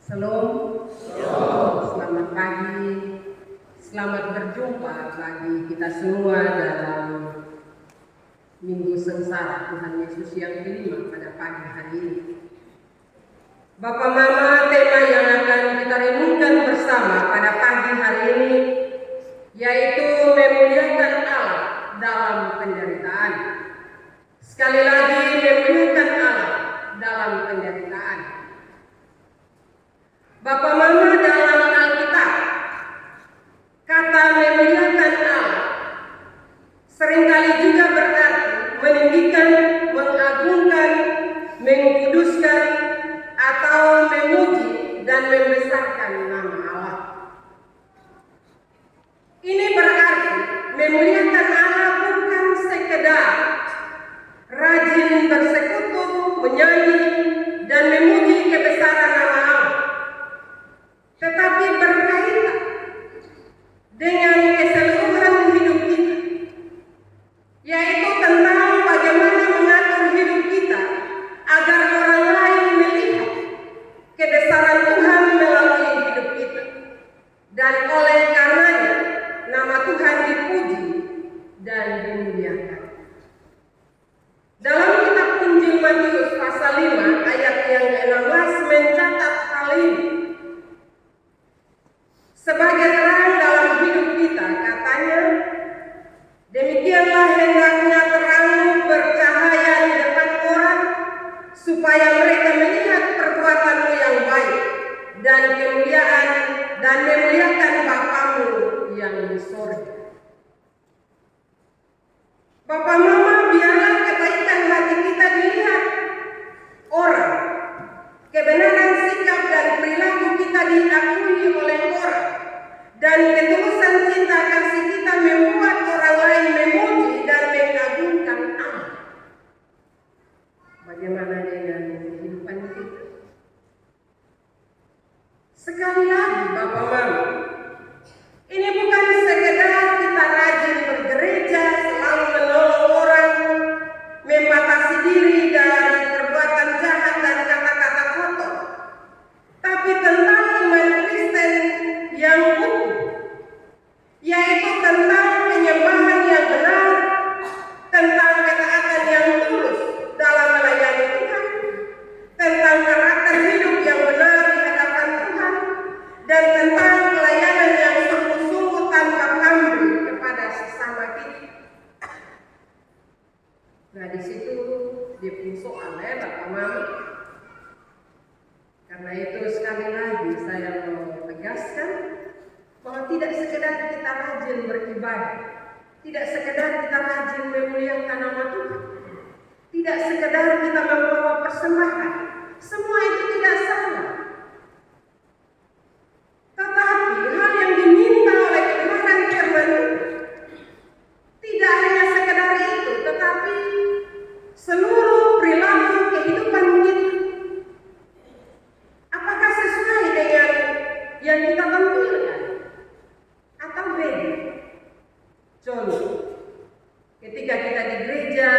Shalom. Selamat pagi. Selamat berjumpa bagi kita semua dalam Minggu Sengsara Tuhan Yesus yang kelima pada pagi hari ini. Bapak Mama, tema yang akan kita renungkan bersama pada pagi hari ini yaitu memuliakan Allah dalam penderitaan. Sekali lagi, memuliakan Allah dalam penderitaan. Bapak Mama, dalam Alkitab, kata memuliakan Allah seringkali juga berarti meninggikan, mengagungkan, mengkuduskan, atau memuji dan membesarkan nama Allah. Ini berarti memuliakan Allah bukan sekedar rajin bersekutu, menyanyi, dan memuji kebesaran nama Allah, tetapi berkaitan dengan keseluruhan hidup kita, yaitu tentang bagaimana mengatur hidup kita agar orang lain melihat kebesaran Tuhan melalui hidup kita, dan oleh karenanya nama Tuhan dipuji dan dimuliakan. Dalam kitab Injil Matius pasal 5 ayat yang ke-16 mencatat hal ini. Sebagai terang dalam hidup kita, katanya, demikianlah hendaknya terangmu bercahaya di depan orang, supaya mereka melihat perbuatanmu yang baik dan kemuliaan dan memuliakan Bapamu yang di surga. Bapak Mama, biarlah kebaikan hati kita dilihat orang, kebenaran sikap dan perilaku kita diakui oleh orang, dan ketulusan cinta kasih kita membuat orang lain memuji dan mengagungkan Allah. Bagaimana dengan kehidupan kita? Sekali lagi Bapak Mama, ini bukan sekedar kita rajin bergereja, selalu menolong orang, membatasi diri dari perbuatan jahat dan kata-kata kotor, tapi tentang iman Kristen yang utuh, yaitu tentang penyembahan yang benar, tentang ketaatan yang tulus dalam melayani Tuhan, tentang karakter hidup yang benar di hadapan Tuhan, dan tentang pelayanan yang sungguh-sungguh tanpa pamrih kepada sesama kita. Nah, di situ dia punya soal Bapak Mama. Karena itu sekali lagi saya mau tegaskan bahwa tidak sekedar kita rajin beribadah, tidak sekedar kita rajin memuliakan nama Tuhan, tidak sekedar kita membawa persembahan, semua itu tidak salah. Tetapi hal yang diminta oleh kebenaran firman tidak hanya sekedar itu, tetapi seluruh perilaku kehidupan kita. Apakah sesuai dengan yang kita tampilkan atau beda? Contoh, ketika kita di gereja,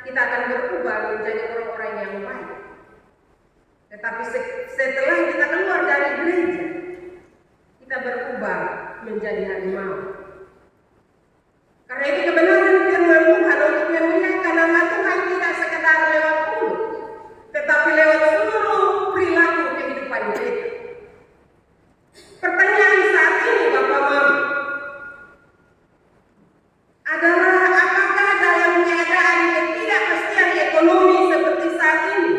kita akan berubah menjadi orang-orang yang baik. Tetapi setelah kita keluar dari gereja, kita berubah menjadi harimau. Karena itu kebenaran firman Tuhan untuk memuliakan nama Tuhan tidak sekedar lewat mulut, tetapi lewat seluruh perilaku kehidupan kita. Pertanyaan saat ini Bapak Mama adalah, apakah dalam keadaan ketidakpastian ekonomi seperti saat ini,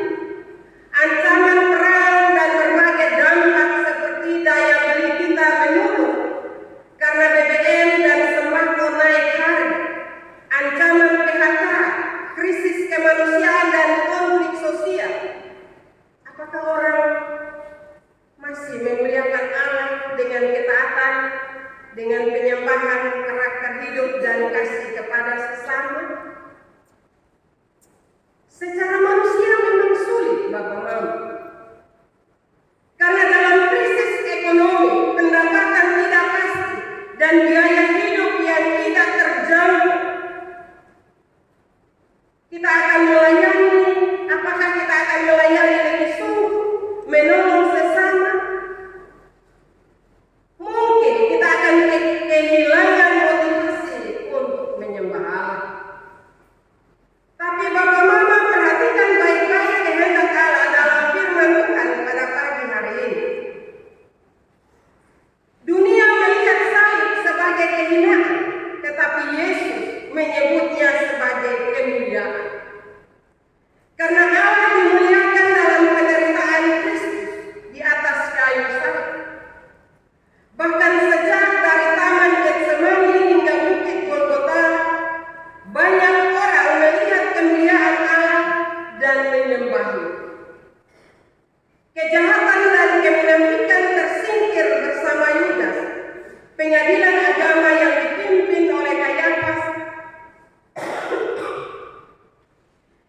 ancaman perang dan berbagai dampak seperti daya beli kita menurun karena BBM Romawi. Kejahatan dan kemunafikan tersingkir bersama Yudas. Pengadilan agama yang dipimpin oleh Kayafas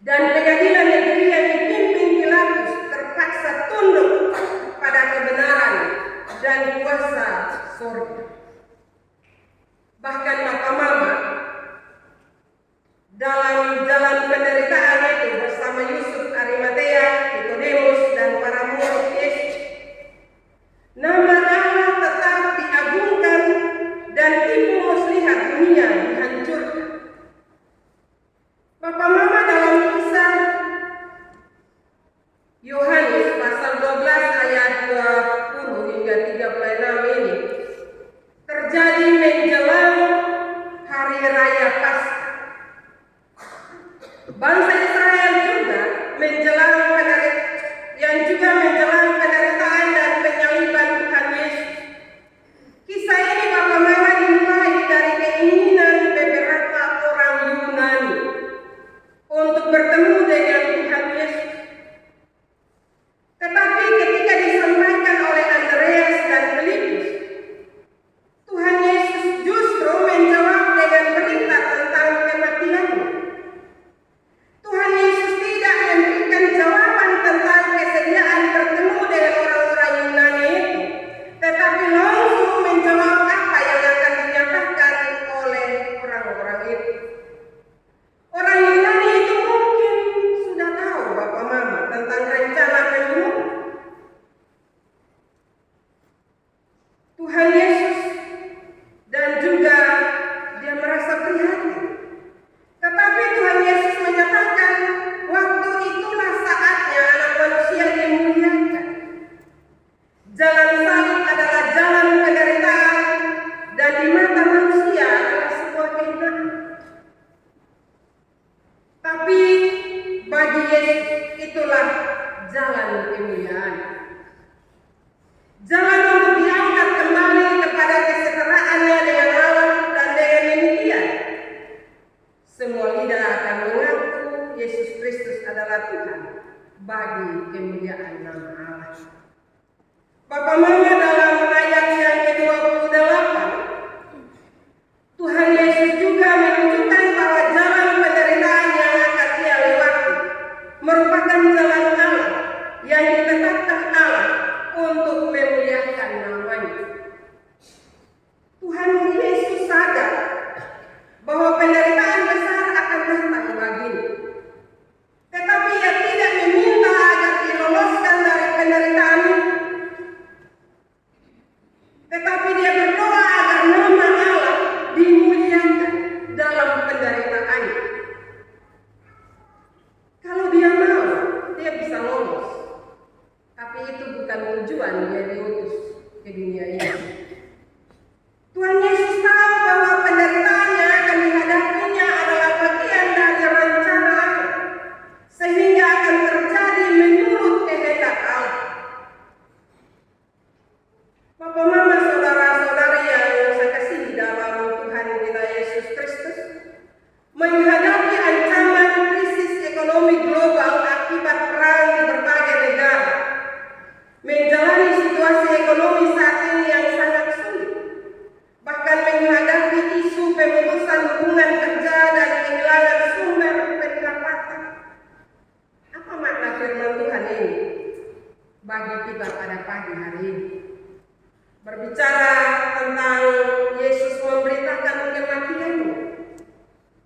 dan pengadilan negeri yang dipimpin Pilatus terpaksa tunduk pada kebenaran dan kuasa surga. Bahkan Bapak Mama dalam jalan penderitaan itu bersama Yusuf Arimatea, Nikodemus dan para murid Yesus, nama Allah tetap diagungkan dan tipu muslihat dunia dihancurkan. Bapak Mama dalam kisah Yohanes pasal 12 ayat 20 hingga 36 ini terjadi menjelang hari raya Paskah. Bangsa Israel juga menjelang penderitaan dan penyaliban Tuhan Yesus. Kisah ini Bapak Mama dimulai dari keinginan beberapa orang Yunani untuk bertemu dengan Tuhan Yesus. Tetapi ketika disampaikan oleh Andreas dan Filipus, Tuhan Yesus justru menjawab dengan berita tentang kematiannya. Tuhan Yesus tidak memberikan jawaban tentang kesediaan bertemu dengan orang-orang Yunani itu, tetapi langsung menjawab apa yang akan dinyatakan oleh orang-orang itu. Orang Yunani itu mungkin sudah tahu Bapak Mama tentang rencana pembunuhan Tuhan Yesus dan juga dia merasa prihatin. Tetapi Tuhan Yesus menyatakan waktu itulah saatnya anak manusia dimuliakan. Jalan salib adalah jalan penderitaan dan di mata manusia adalah sebuah kehinaan. Tapi bagi Yesus itulah jalan kemuliaan. Jalan untuk diangkat kembali kepada kesetaraannya dengan Allah dan dengan demikian semua lidah akan mengaku Yesus Kristus adalah Tuhan bagi kemuliaan nama Allah. Bapak Mama dalam ayat yang ke-28, Tuhan Yesus juga menunjukkan bahwa jalan penderitaan yang akan dia lewati merupakan jalan Allah yang ditetapkan Allah untuk memuliakan namanya. Tuhan Yesus sadar bahwa penderitaan besar akan datang baginya. Tetapi ia tidak meminta agar diloloskan dari penderitaan itu. Tetapi dia berdoa agar nama Allah dimuliakan dalam penderitaannya. Kalau dia mau, dia bisa lolos. Tapi itu bukan tujuan dia diutus ke dunia ini. Tuhan Yesus tahu bahwa penderitaan yang akan dihadapinya adalah bagian dari rencana Allah, sehingga akan terjadi menurut kehendak Allah. Bapak Mama, saudara-saudari yang saya kasihi dalam Tuhan kita Yesus Kristus, menghadapi ancaman krisis ekonomi global akibat perang di berbagai negara, menjalani situasi ekonomi saat ini yang sangat sulit, bahkan menghadapi isu pemutusan hubungan kerja dan kehilangan sumber pendapatan. Apa makna firman Tuhan ini bagi kita pada pagi hari ini? Berbicara tentang Yesus memberitakan kematiannya.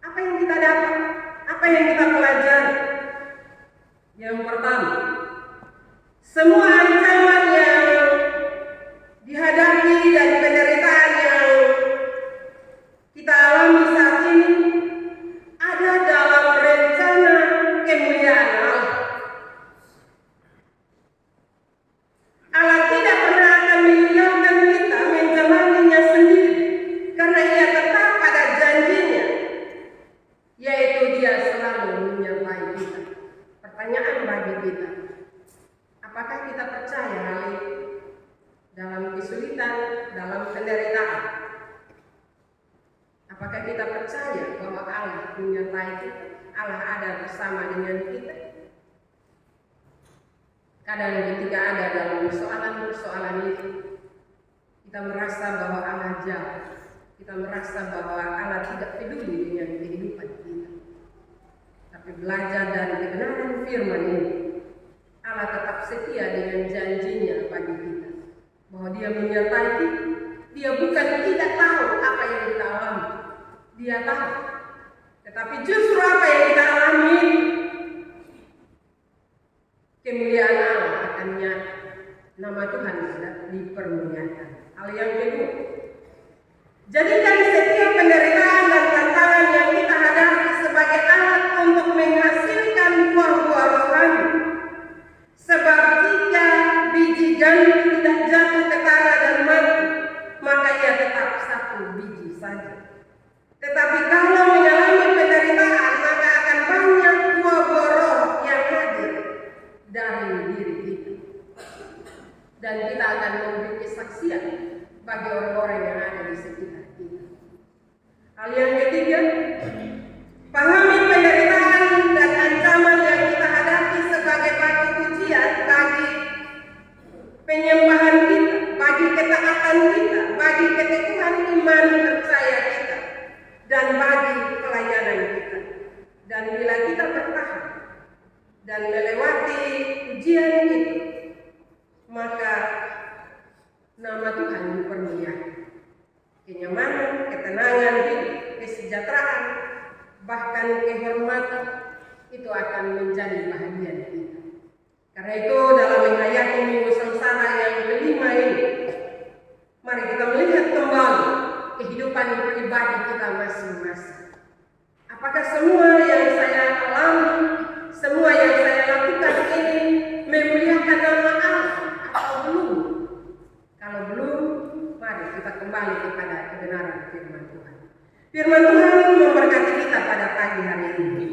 Apa yang kita dapat? Apa yang kita pelajari? Yang pertama, semua ancaman yang dihadapi dan penderitaan yang kita alami saat ini ada dalam rencana kemuliaan Allah. Allah tidak pernah akan meninggalkan kita menjalaninya sendiri, karena ia tetap pada janjinya, yaitu dia selalu menyertai kita. Pertanyaan bagi kita, apakah kita percaya hal itu? Dalam kesulitan, dalam penderitaan, apakah kita percaya bahwa Allah menyertai kita? Allah ada bersama dengan kita? Kadang ketika ada dalam persoalan-persoalan itu, kita merasa bahwa Allah jauh. Kita merasa bahwa Allah tidak peduli dengan kehidupan kita. Tapi belajar dari kebenaran firman ini, Allah tetap setia dengan janjinya bagi kita. Bahwa dia menyertai kita. Dia bukan tidak tahu apa yang kita alami. Dia tahu. Tetapi justru apa yang kita alami, kemuliaan Allah akan nyata. Nama Tuhan tidak dipermuliakan. Hal yang kedua, jadikan setiap penderitaan dan tantangan yang kita hadapi sebagai alat untuk menghasilkan buah-buah rohani. Sebab jika biji gandum tidak jatuh ke tanah dan mati, maka ia tetap satu biji saja. Tetapi kalau mengalami penderitaan, maka akan banyak buah-buah roh yang hadir dari diri kita. Dan kita akan memberi kesaksian bagi orang-orang yang ada di sekitar kita. Hal yang ketiga, pahami penderitaan dan ancaman yang kita hadapi sebagai batu ujian bagi penyembahan kita, bagi ketaatan kita, bagi keteguhan iman percaya kita, dan bagi pelayanan kita. Dan bila kita bertahan dan melewati ujian itu, maka nama Tuhan dipermuliakan. Kenyamanan, ketenangan hidup, kesejahteraan, bahkan kehormatan itu akan menjadi bahagian kita. Karena itu dalam menghayati minggu sengsara yang kelima ini, mari kita melihat kembali kehidupan pribadi kita masing-masing. Apakah semua yang saya alami, semua yang saya lakukan ini memuliakan nama Allah atau belum? Kalau belum, mari kita kembali kepada kebenaran firman Tuhan. Firman Tuhan memberkati kita pada pagi hari ini.